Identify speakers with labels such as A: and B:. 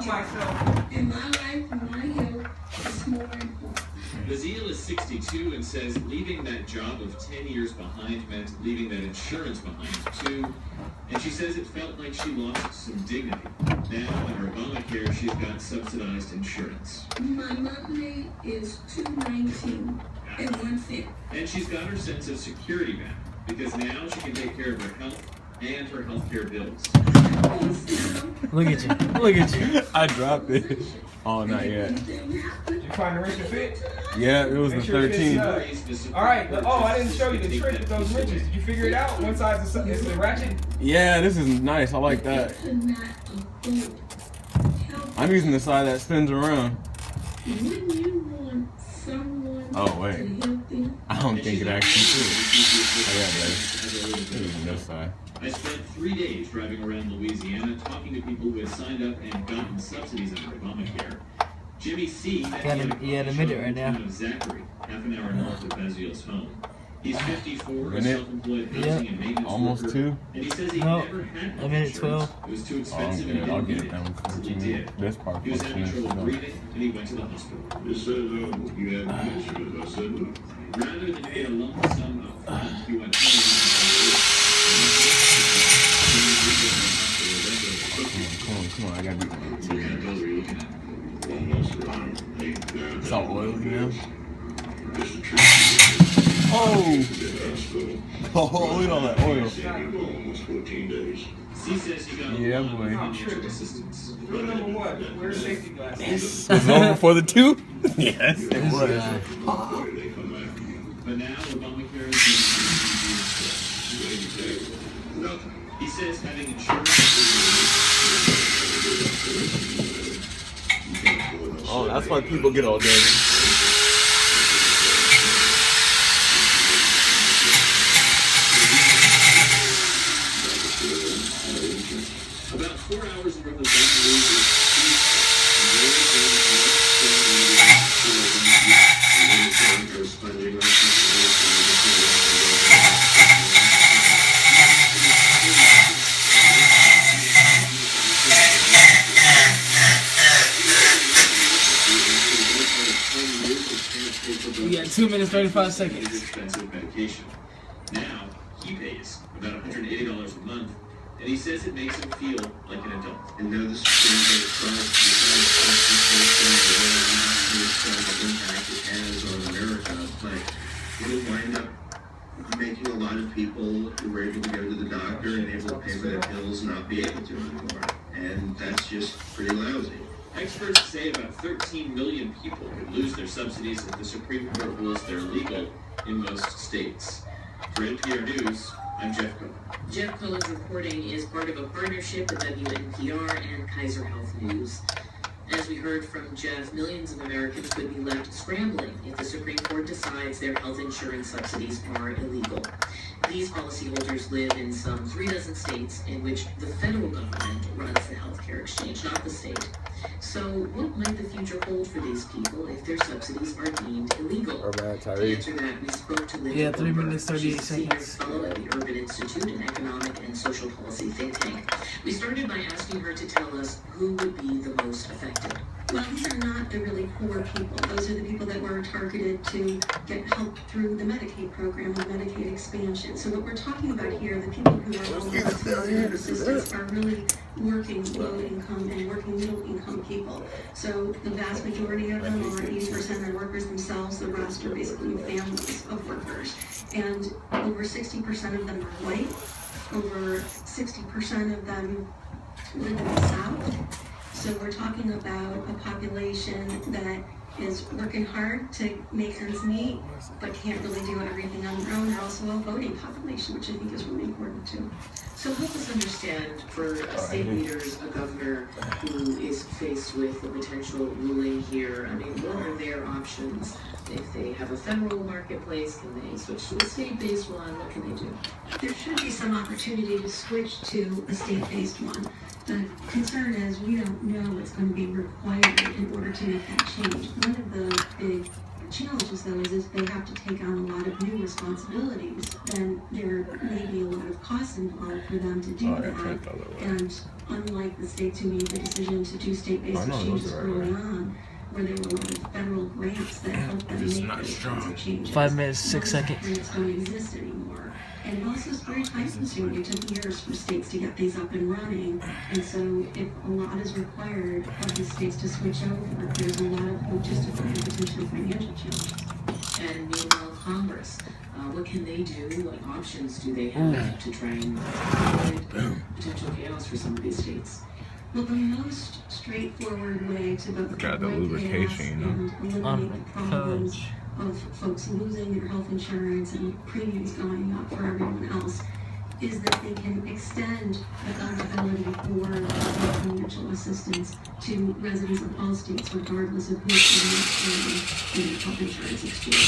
A: myself.
B: In my life, my health is more important.
C: Bazile is 62 and says leaving that job of 10 years behind meant leaving that insurance behind too. And she says it felt like she lost some dignity. Now, in her Obamacare, she's got subsidized insurance.
B: My monthly is $219.01.
C: And she's got her sense of security back because now she can take care of her health and her healthcare bills.
D: Look at you. Look at you.
E: I dropped it. Oh, not yet.
A: Did you find the wrench to fit?
E: Yeah, it was the 13.
A: Alright, oh, I didn't show you the trick with those wrenches. Did you figure it out? One side is the ratchet?
E: Yeah, this is nice. I like that. I'm using the side that spins around. Oh, wait. I don't think it actually fits. Oh, yeah, baby. Using this side.
C: I spent 3 days driving around Louisiana talking to people who had signed up and gotten subsidies under Obamacare. Jimmy C.
D: You had a minute right now.
C: Of Zachary, half an hour north of Bazile's home. He's 54, a
E: Minute.
C: self-employed housing and maintenance
E: Almost
C: worker,
E: 2.
C: and he says he
D: No,
C: never had
D: a minute
C: insurance.
D: 12.
C: It was too
E: Oh, I'm
C: expensive
E: good.
C: and
E: I'll
C: he
E: get it
C: didn't
E: done
C: get
E: with
C: it. He
E: 14
C: did.
E: minutes. This part
C: He was having
E: 14
C: trouble
E: minutes.
C: breathing, and he went to the hospital.
F: It says you have insurance. I said no.
C: Rather than pay a lump sum up front, he went home
E: Come on, I gotta do
F: What kind of bill are you looking at? Almost around 8,000.
E: It's all oily now.
F: Just the treatment.
E: Oh!
F: Hospital.
E: Oh, look at all that oil.
F: Saved you almost 14 days.
C: C says he got
E: Yeah,
C: a lot
E: boy.
C: of financial assistance.
A: Rule number 1, wear safety glasses.
E: Was it over for the 2? Yes, it
D: This
E: was.
D: guy.
F: Why did they come after you?
C: But now Obamacare is
F: Nothing.
C: he says having insurance
E: Oh, that's why people get all dirty.
C: about 4 hours worth of
D: You got 2 minutes, 35 seconds.
C: expensive medication. Now he pays about $180 a month, and he says it makes him feel like an adult.
F: And now this is going to the impact it has on America, but it'll wind up making a lot of people who were able to go to the doctor and able to pay for their pills not be able to anymore. And that's just pretty lousy.
C: Experts say about 13 million people could lose their subsidies if the Supreme Court rules they're legal in most states. For NPR News, I'm Jeff Cohen.
G: Jeff Cohen's reporting is part of a partnership with WNPR and Kaiser Health News. As we heard from Jeff, millions of Americans could be left scrambling if the Supreme Court decides their health insurance subsidies are illegal. These policyholders live in some 36 states in which the federal government runs the healthcare exchange, not the state. So what might the future hold for these people if their subsidies are deemed illegal? To answer that, we spoke to Linda
D: 3 minutes, 38
G: She's a senior
D: seconds.
G: fellow at the Urban Institute, an economic and social policy think tank. We started by asking her to tell us who would be the most affected.
B: Well, these are not the really poor people. Those are the people that were targeted to get help through the Medicaid program, the Medicaid expansion. So what we're talking about here, the people who are eligible for assistance are really working low income and working middle income people. So the vast majority of them are 80% are workers themselves. The rest are basically families of workers. And over 60% of them are white. Over 60% of them live in the South. So we're talking about a population that is working hard to make ends meet, but can't really do everything on their own. They're also a voting population, which I think is really important too.
G: So help us understand, for state leaders, a governor who is faced with a potential ruling here, I mean, what are their options? If they have a federal marketplace, can they switch to a state-based one? What can they do?
B: There should be some opportunity to switch to a state-based one. The concern is we don't know what's going to be required in order to make that change. One of the big challenges, though, is if they have to take on a lot of new responsibilities, then there may be a lot of costs involved for them to do that. And unlike the states who made the decision to do state-based changes early on, where there were a lot of federal grants that helped them make those kinds of changes.
D: 5 minutes, 6 seconds.
B: Grants don't exist anymore. And it also is very time-consuming. It took years for states to get these up and running. And so if a lot is required of the states to switch over, there's a lot of logistical and potentially financial challenges.
G: And meanwhile, Congress, what can they do? What options do they have to try and avoid potential chaos for some of these states?
B: Well, the most straightforward way to both
E: Got the
B: avoid chaos
E: lubrication,
B: and eliminate the problems of folks losing their health insurance and premiums going up for everyone else is that they can extend eligibility for financial assistance to residents of all states, regardless of who's administering the health insurance exchange.